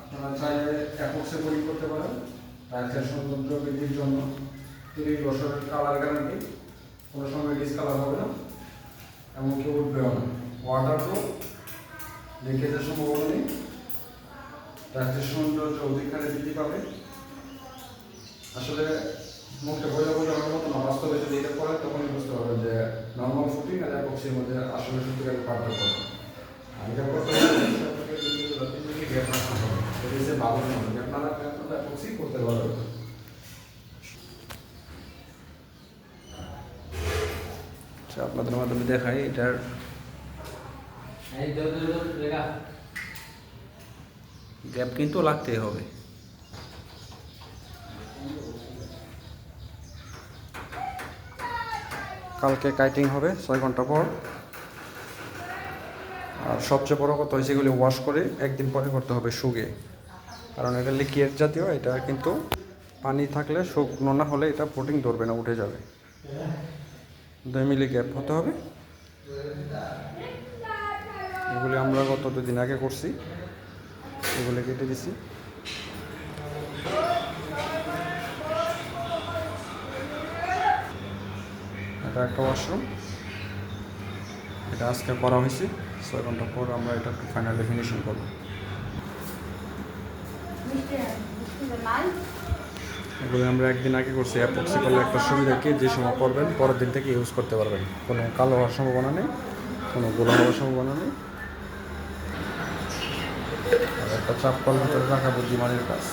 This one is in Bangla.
আপনারা চাইলে অ্যাপক্সে বোরিং করতে পারেন, টাইলসের সৌন্দর্য বৃদ্ধির জন্য। 30 বছরের কালার গ্যারান্টি, কোনো সময় ডিসকালার হবে না, এমনকি উঠবেও না। ওয়াটার প্রুফ, লিকেজের সম্ভাবনা নেই, টাইলসের সৌন্দর্য অধিকখানে বৃদ্ধি পাবে। আসলে মুখে বোঝা বোঝানোর মতো না, বাস্তবে যদি এটা করেন তখনই বুঝতে পারবেন যে নর্মাল ফুটিং আর অ্যাপক্সির মধ্যে আসলে সত্যিকারের পার্থক্য। আর এটা করতে হলে গ্যাপ রাখতে হবে, এটা যে ভালো না গ্যাপ না রাখলে আপনারা অ্যাপক্সি করতে পারবেন। আচ্ছা, আপনাদের মাধ্যমে দেখাই এটার গ্যাপ কিন্তু লাগতেই হবে। কালকে কাইটিং হবে 6 ঘন্টা পর। আর সবচেয়ে বড় কথা হয়েছে এগুলি ওয়াশ করে একদিন পরে করতে হবে শুকিয়ে, কারণ এটা লিকুইড জাতীয়, এটা কিন্তু পানি থাকলে শুকনো না হলে এটা পুটিং ধরবে না, উঠে যাবে। 2 মিলি গ্যাপ হতে হবে। এগুলি আমরা গত 2 দিন আগে করছি, এগুলি কেটে দিছি। এটা একটা ওয়াশরুম, এটা আজকে করা হয়েছে। 6 ঘন্টা পর আমরা এটা একটু ফাইনালি ফিনিশিং করবো। এগুলো আমরা একদিন আগে করছি। অ্যাপক্সি করলে একটা সুবিধা কি, যে সময় করবেন পরের দিন থেকে ইউজ করতে পারবেন, কোনো কালো হওয়ার সম্ভাবনা নেই, কোনো গোলা হওয়ার সম্ভাবনা নেই। আর একটা চাপ কল ভিতরে রাখা বুদ্ধিমানের কাজ।